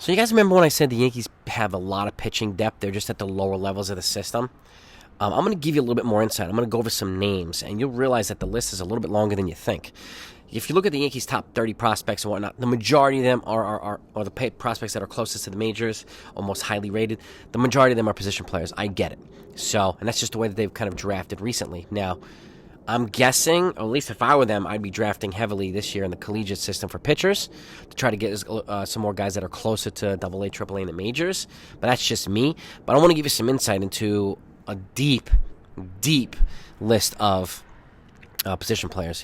So you guys remember when I said the Yankees have a lot of pitching depth? They're just at the lower levels of the system. I'm going to give you a little bit more insight. I'm going to go over some names, and you'll realize that the list is a little bit longer than you think. If you look at the Yankees' top 30 prospects and whatnot, the majority of them are the prospects that are closest to the majors or most highly rated. The majority of them are position players. I get it. So, and that's just the way that they've kind of drafted recently. Now, I'm guessing, or at least if I were them, I'd be drafting heavily this year in the collegiate system for pitchers to try to get some more guys that are closer to AA, AAA, and the majors. But that's just me. But I want to give you some insight into a deep, deep list of position players.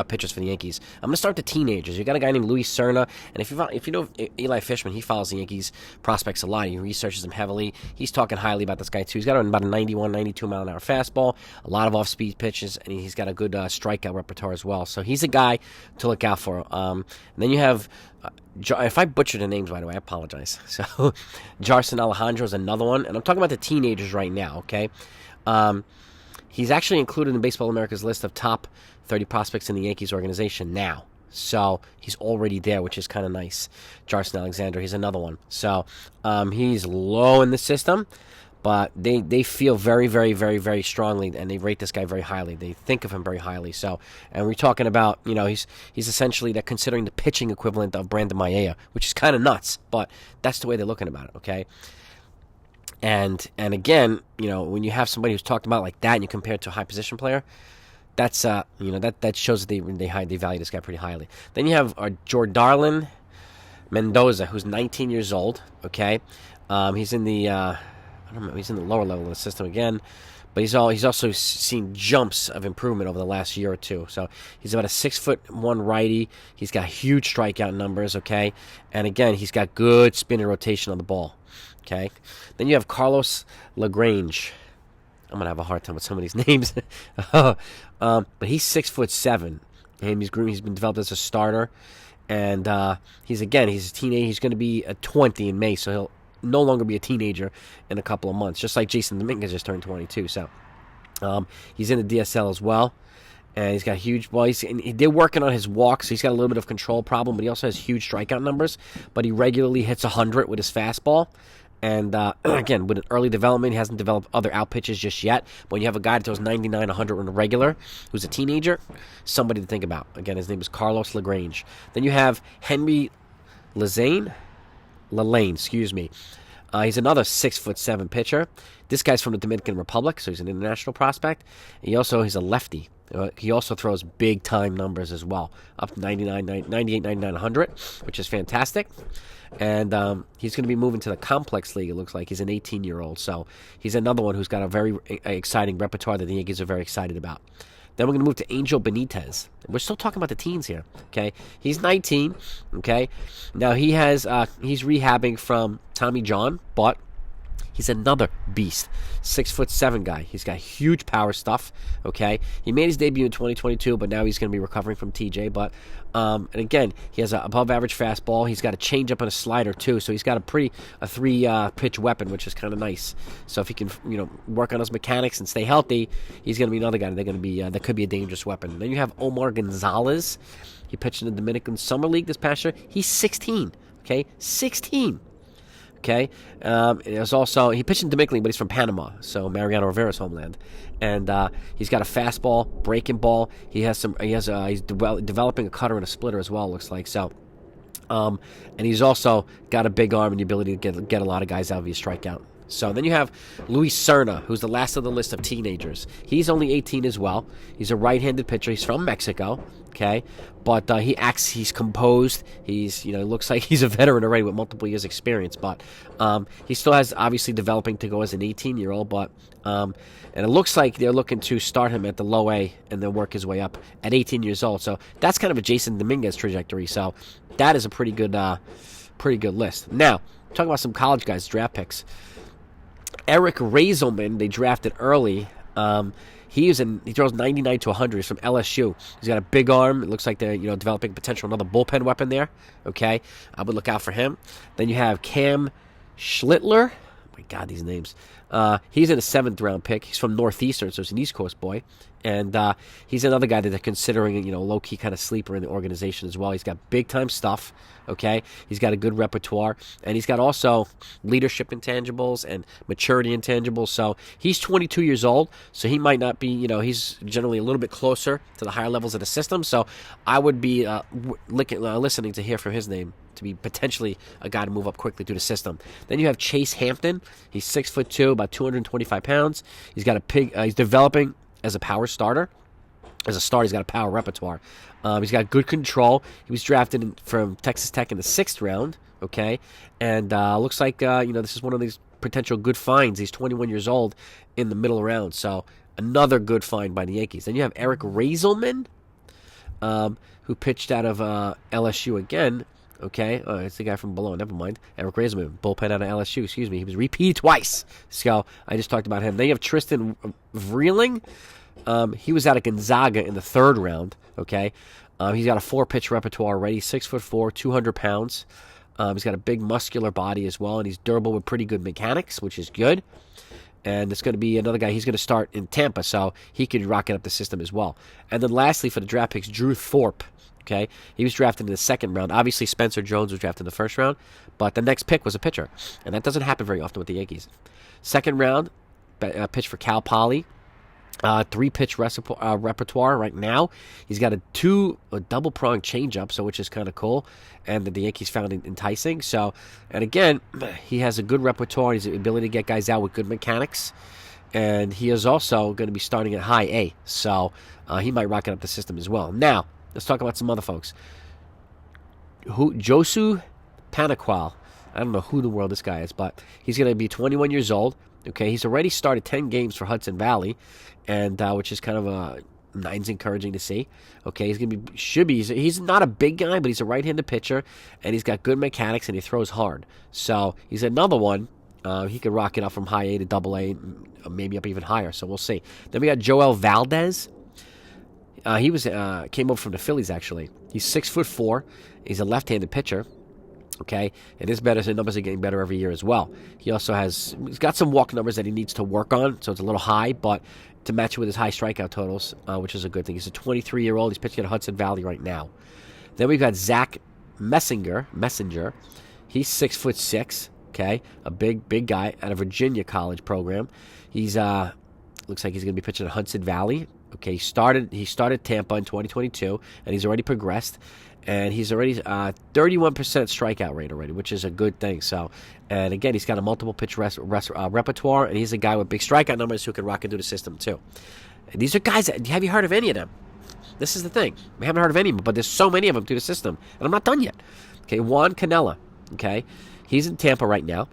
Pitchers for the Yankees. I'm going to start the teenagers. You got a guy named Luis Serna, and if you know Eli Fishman, he follows the Yankees prospects a lot. He researches them heavily. He's talking highly about this guy too. He's got about a 91, 92 mile an hour fastball, a lot of off-speed pitches, and he's got a good strikeout repertoire as well. So he's a guy to look out for. And then you have. If I butcher the names, by the way, I apologize. So, Jarson Alejandro is another one, and I'm talking about the teenagers right now. Okay. He's actually included in Baseball America's list of top 30 prospects in the Yankees organization now. So he's already there, which is kind of nice. Jarson Alexander, he's another one. So he's low in the system, but they feel very, very, very, very strongly, and they rate this guy very highly. They think of him very highly. So, and we're talking about, he's essentially, they're considering the pitching equivalent of Brandon Maia, which is kind of nuts, but that's the way they're looking about it, okay? And again, when you have somebody who's talked about like that and you compare it to a high position player, that's that shows that they value this guy pretty highly. Then you have Jordarlin Mendoza, who's 19 years old. Okay, he's in the he's in the lower level of the system again, but he's also seen jumps of improvement over the last year or two. So he's about a 6'1" righty. He's got huge strikeout numbers. Okay, and again, he's got good spin and rotation on the ball. Okay, then you have Carlos Lagrange. I'm gonna have a hard time with some of these names, but he's 6'7", and he's been developed as a starter, and he's a teenage. He's going to be a 20 in May, so he'll no longer be a teenager in a couple of months. Just like Jason Dominguez just turned 22, so he's in the DSL as well. And he's got huge. Well, they're working on his walk, so he's got a little bit of control problem, but he also has huge strikeout numbers. But he regularly hits 100 with his fastball. And again, with an early development, he hasn't developed other out pitches just yet. But when you have a guy that throws 99, 100 on a regular, who's a teenager, somebody to think about. Again, his name is Carlos Lagrange. Then you have Henry Lalane, excuse me. He's another 6'7" pitcher. This guy's from the Dominican Republic, so he's an international prospect. He's a lefty. He also throws big-time numbers as well, up to 98, 99, 100, which is fantastic. And he's going to be moving to the complex league, it looks like. He's an 18-year-old, so he's another one who's got a very exciting repertoire that the Yankees are very excited about. Then we're going to move to Angel Benitez. We're still talking about the teens here, okay? He's 19, okay? Now, he's rehabbing from Tommy John, but he's another beast. 6'7" guy. He's got huge power stuff. Okay, he made his debut in 2022, but now he's going to be recovering from TJ. But and again, he has an above-average fastball. He's got a changeup and a slider too. So he's got a three-pitch weapon, which is kind of nice. So if he can work on his mechanics and stay healthy, he's going to be another guy. They're going to be that could be a dangerous weapon. Then you have Omar Gonzalez. He pitched in the Dominican Summer League this past year. He's 16. Okay, 16. Okay, he pitched in Dominican League, but he's from Panama, so Mariano Rivera's homeland, and he's got a fastball, breaking ball. He's developing a cutter and a splitter as well. It looks like so, and he's also got a big arm and the ability to get a lot of guys out via strikeout. So then you have Luis Serna, who's the last of the list of teenagers. He's only 18 as well. He's a right-handed pitcher. He's from Mexico, okay? But he's composed. Looks like he's a veteran already with multiple years' experience. But he still has, obviously, developing to go as an 18-year-old. But and it looks like they're looking to start him at the low A and then work his way up at 18 years old. So that's kind of a Jason Dominguez trajectory. So that is a pretty good list. Now, talking about some college guys, draft picks. Eric Raiselman, they drafted early. He throws 99 to 100. He's from LSU. He's got a big arm. It looks like they're developing potential another bullpen weapon there. Okay, I would look out for him. Then you have Cam Schlittler. Oh my God, these names. He's in a 7th round pick. He's from Northeastern, so he's an East Coast boy. And he's another guy that they're considering, low-key kind of sleeper in the organization as well. He's got big-time stuff, okay? He's got a good repertoire, and he's got also leadership intangibles and maturity intangibles. So he's 22 years old, so he might not be, he's generally a little bit closer to the higher levels of the system. So I would be listening to hear from his name to be potentially a guy to move up quickly through the system. Then you have Chase Hampton. He's 6'2", about 225 pounds. He's got he's developing as a power starter. As a starter, he's got a power repertoire. He's got good control. He was drafted from Texas Tech in the 6th round, okay? And looks like, this is one of these potential good finds. He's 21 years old in the middle round, so another good find by the Yankees. Then you have Eric Raiselman, who pitched out of LSU again, okay? Oh, it's the guy from below. Never mind. Eric Raiselman, bullpen out of LSU, excuse me. He was repeated twice. So I just talked about him. Then you have Tristan Vreeling. He was out of Gonzaga in the 3rd round, okay? He's got a 4-pitch repertoire already, 6'4", 200 pounds. He's got a big muscular body as well, and he's durable with pretty good mechanics, which is good. And it's going to be another guy. He's going to start in Tampa, so he could rocket up the system as well. And then lastly, for the draft picks, Drew Thorpe. Okay, he was drafted in the 2nd round. Obviously, Spencer Jones was drafted in the 1st round, but the next pick was a pitcher, and that doesn't happen very often with the Yankees. 2nd round, pitch for Cal Poly. 3-pitch repertoire right now. He's got a double-pronged changeup, so which is kind of cool, and the Yankees found it enticing. So, and again, he has a good repertoire. He's the ability to get guys out with good mechanics, and he is also going to be starting at high A, so he might rocket up the system as well. Now, let's talk about some other folks. Josu Paniqual. I don't know who in the world this guy is, but he's going to be 21 years old. Okay, he's already started 10 games for Hudson Valley, and which is kind of nice, encouraging to see. Okay, he's not a big guy, but he's a right-handed pitcher, and he's got good mechanics, and he throws hard. So he's another one. He could rock it up from high A to double A, maybe up even higher. So we'll see. Then we got Joel Valdez. He came over from the Phillies actually. He's 6'4". He's a left-handed pitcher. Okay, and his numbers are getting better every year as well. He's got some walk numbers that he needs to work on, so it's a little high, but to match it with his high strikeout totals, which is a good thing. He's a 23-year-old. He's pitching at Hudson Valley right now. Then we've got Zach Messenger. He's 6'6". Okay, a big guy out of Virginia College program. He's looks like he's going to be pitching at Hudson Valley. Okay, he started Tampa in 2022, and he's already progressed. And he's already 31% strikeout rate already, which is a good thing. So, and again, he's got a multiple pitch repertoire, and he's a guy with big strikeout numbers who can rock into the system too. And these are guys have you heard of any of them? This is the thing. We haven't heard of any of them, but there's so many of them through the system, and I'm not done yet. Okay, Juan Canella. Okay, he's in Tampa right now.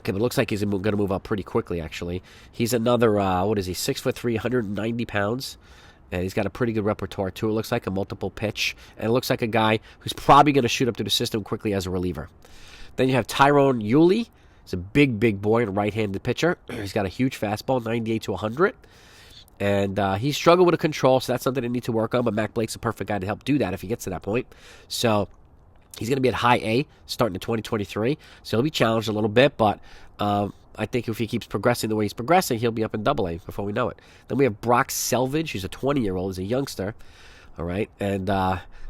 Okay, but it looks like he's going to move up pretty quickly. Actually, he's another 6'3", 190 pounds. And he's got a pretty good repertoire, too. It looks like a multiple pitch. And it looks like a guy who's probably going to shoot up through the system quickly as a reliever. Then you have Tyrone Yulee. He's a big boy and a right-handed pitcher. He's got a huge fastball, 98 to 100. And he struggled with the control, so that's something they need to work on. But Mac Blake's a perfect guy to help do that if he gets to that point. So he's going to be at high A starting in 2023. So he'll be challenged a little bit, but I think if he keeps progressing the way he's progressing, he'll be up in double A before we know it. Then we have Brock Selvage. He's a 20-year-old. He's a youngster. All right. And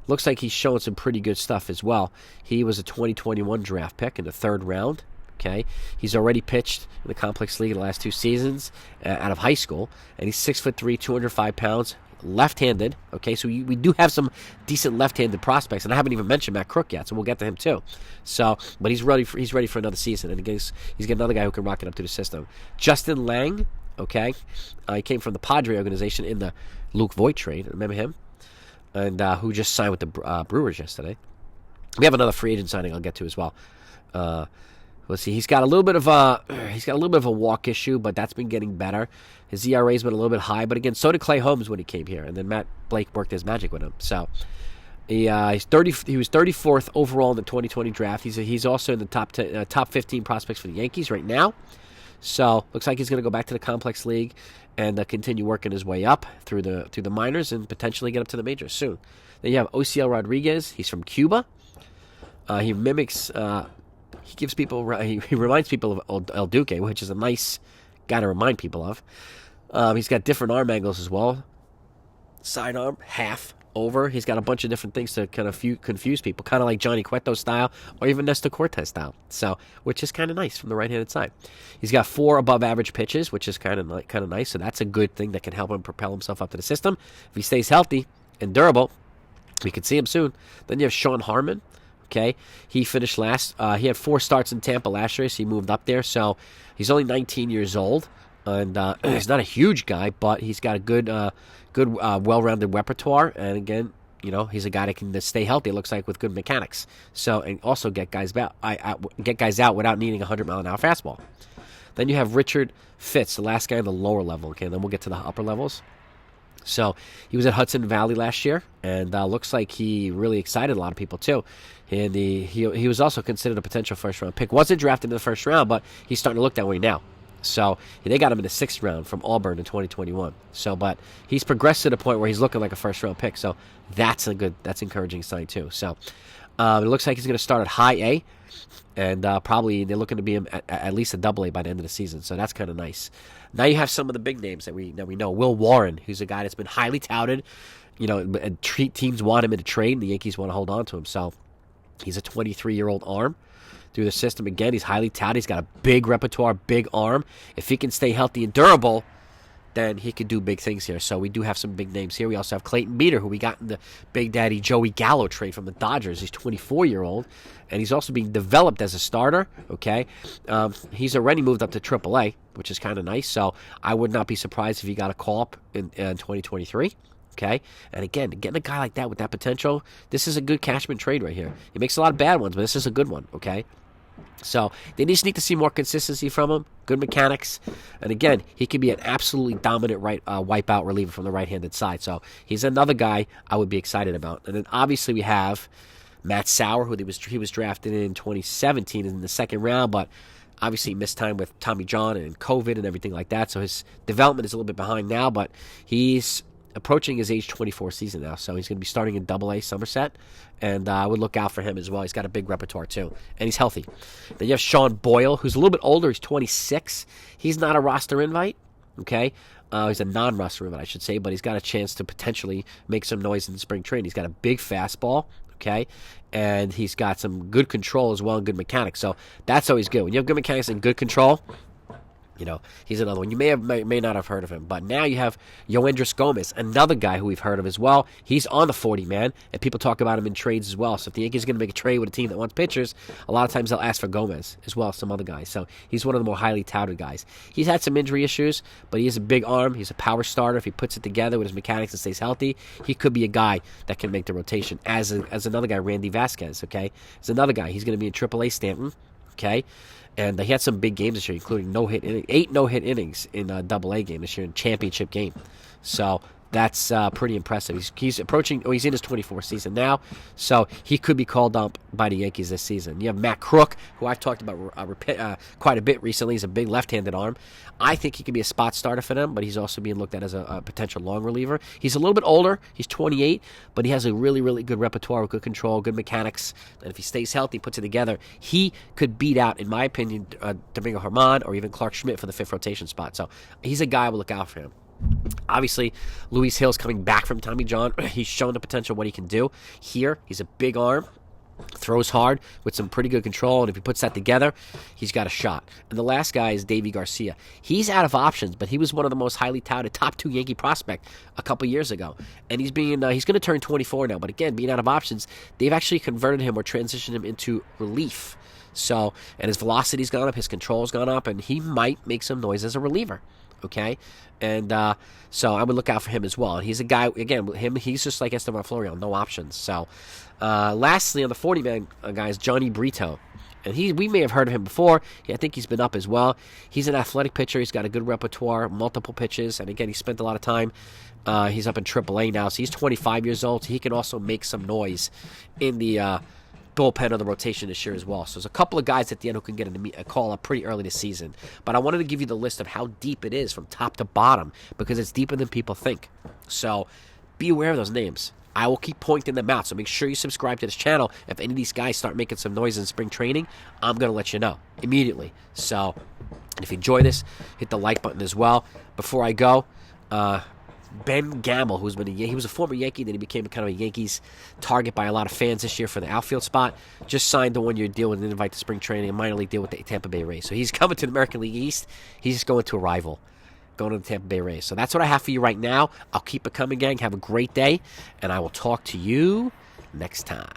looks like he's showing some pretty good stuff as well. He was a 2021 draft pick in the 3rd round. Okay. He's already pitched in the complex league the last 2 seasons out of high school. And he's 6'3", 205 pounds. Left-handed, okay, so we do have some decent left-handed prospects, and I haven't even mentioned Matt Crook yet, so we'll get to him too. So, but he's ready for another season, and he's got another guy who can rock it up to the system. Justin Lang, okay, he came from the Padres organization in the Luke Voit trade. Remember him? And who just signed with the Brewers yesterday. We have another free agent signing I'll get to as well. Let's see. He's got a little bit of a walk issue, but that's been getting better. His ERA's been a little bit high, but again, so did Clay Holmes when he came here, and then Matt Blake worked his magic with him. So he was 34th overall in the 2020 draft. He's also in the top 15 prospects for the Yankees right now. So looks like he's going to go back to the complex league and continue working his way up through the minors and potentially get up to the majors soon. Then you have Ociel Rodriguez. He's from Cuba. He mimics. He reminds people of El Duque, which is a nice guy to remind people of. He's got different arm angles as well. sidearm, half, over. He's got a bunch of different things to kind of confuse people, kind of like Johnny Cueto style or even Nestor Cortes style. So, which is kind of nice from the right-handed side. He's got 4 above-average pitches, which is kind of nice. So that's a good thing that can help him propel himself up to the system. If he stays healthy and durable, we could see him soon. Then you have Sean Harmon. Okay, he finished last. He had 4 starts in Tampa last year, so he moved up there. So he's only 19 years old, and he's not a huge guy, but he's got a good, well-rounded repertoire. And again, he's a guy that can stay healthy. It looks like with good mechanics. So and also get guys out without needing a 100-mile-an-hour fastball. Then you have Richard Fitz, the last guy in the lower level. Okay, then we'll get to the upper levels. So he was at Hudson Valley last year, and looks like he really excited a lot of people too. And he was also considered a potential first-round pick. Wasn't drafted in the first round, but he's starting to look that way now. So they got him in the 6th round from Auburn in 2021. So, but he's progressed to the point where he's looking like a first-round pick. So that's encouraging sign too. So it looks like he's going to start at high A, and probably they're looking to be him at least a double A by the end of the season. So that's kind of nice. Now you have some of the big names that we know. Will Warren, who's a guy that's been highly touted. Teams want him in a trade, and the Yankees want to hold on to him. So he's a 23-year-old arm through the system. Again, he's highly touted. He's got a big repertoire, big arm. If he can stay healthy and durable, then he could do big things here. So we do have some big names here. We also have Clayton Beeter, who we got in the Big Daddy Joey Gallo trade from the Dodgers. He's 24-year-old, and he's also being developed as a starter. Okay, he's already moved up to AAA, which is kind of nice. So I would not be surprised if he got a call up in 2023. Okay, and again, getting a guy like that with that potential, this is a good Cashman trade right here. He makes a lot of bad ones, but this is a good one. Okay, so they just need to see more consistency from him, good mechanics, and again, he can be an absolutely dominant wipeout reliever from the right-handed side. So he's another guy I would be excited about. And then obviously we have Matt Sauer, who he was drafted in 2017 in the 2nd round, but obviously missed time with Tommy John and COVID and everything like that. So his development is a little bit behind now, but he's approaching his age 24 season now, so he's going to be starting in Double-A Somerset, and I would look out for him as well. He's got a big repertoire too, and he's healthy. Then you have Sean Boyle, who's a little bit older. He's 26. He's not a roster invite, okay? He's a non-roster invite, I should say, but he's got a chance to potentially make some noise in spring training. He's got a big fastball, okay? And he's got some good control as well and good mechanics, so that's always good. When you have good mechanics and good control, he's another one. You may not have heard of him, but now you have Yoendris Gomez, another guy who we've heard of as well. He's on the 40-man, and people talk about him in trades as well. So if the Yankees are going to make a trade with a team that wants pitchers, a lot of times they'll ask for Gomez as well as some other guys. So he's one of the more highly touted guys. He's had some injury issues, but he has a big arm. He's a power starter. If he puts it together with his mechanics and stays healthy, he could be a guy that can make the rotation. As another guy, Randy Vasquez, okay? Is another guy. He's going to be in AAA Stanton, okay? And he had some big games this year, including 8 no-hit innings in a Double-A game this year, in championship game. So that's pretty impressive. He's approaching. He's in his 24th season now, so he could be called up by the Yankees this season. You have Matt Crook, who I've talked about quite a bit recently. He's a big left-handed arm. I think he could be a spot starter for them, but he's also being looked at as a potential long reliever. He's a little bit older. He's 28, but he has a really, really good repertoire with good control, good mechanics. And if he stays healthy, puts it together, he could beat out, in my opinion, Domingo Germán or even Clark Schmidt for the 5th rotation spot. So he's a guy I will look out for him. Obviously, Luis Hill's coming back from Tommy John. He's shown the potential what he can do. Here, he's a big arm, throws hard with some pretty good control, and if he puts that together, he's got a shot. And the last guy is Davy Garcia. He's out of options, but he was one of the most highly touted top 2 Yankee prospect a couple years ago. And he's going to turn 24 now, but again, being out of options, they've actually converted him or transitioned him into relief. So, and his velocity's gone up, his control's gone up, and he might make some noise as a reliever. Okay, and so I would look out for him as well. And he's a guy, again, he's just like Esteban Florial, no options. So, lastly, on the 40-man guys, Johnny Brito. And we may have heard of him before. I think he's been up as well. He's an athletic pitcher. He's got a good repertoire, multiple pitches. And again, he spent a lot of time. He's up in AAA now, so he's 25 years old. So he can also make some noise in the bullpen of the rotation this year as well. So there's a couple of guys at the end who can get a call up pretty early this season. But I wanted to give you the list of how deep it is from top to bottom, because it's deeper than people think. So be aware of those names. I will keep pointing them out, so make sure you subscribe to this channel. If any of these guys start making some noise in spring training, I'm going to let you know immediately. So if you enjoy this, hit the like button as well. Before I go, Ben Gamel, he was a former Yankee, then he became kind of a Yankees target by a lot of fans this year for the outfield spot. Just signed a one-year deal with an invite to spring training, a minor league deal with the Tampa Bay Rays. So he's coming to the American League East. He's just going to a rival, going to the Tampa Bay Rays. So that's what I have for you right now. I'll keep it coming, gang. Have a great day, and I will talk to you next time.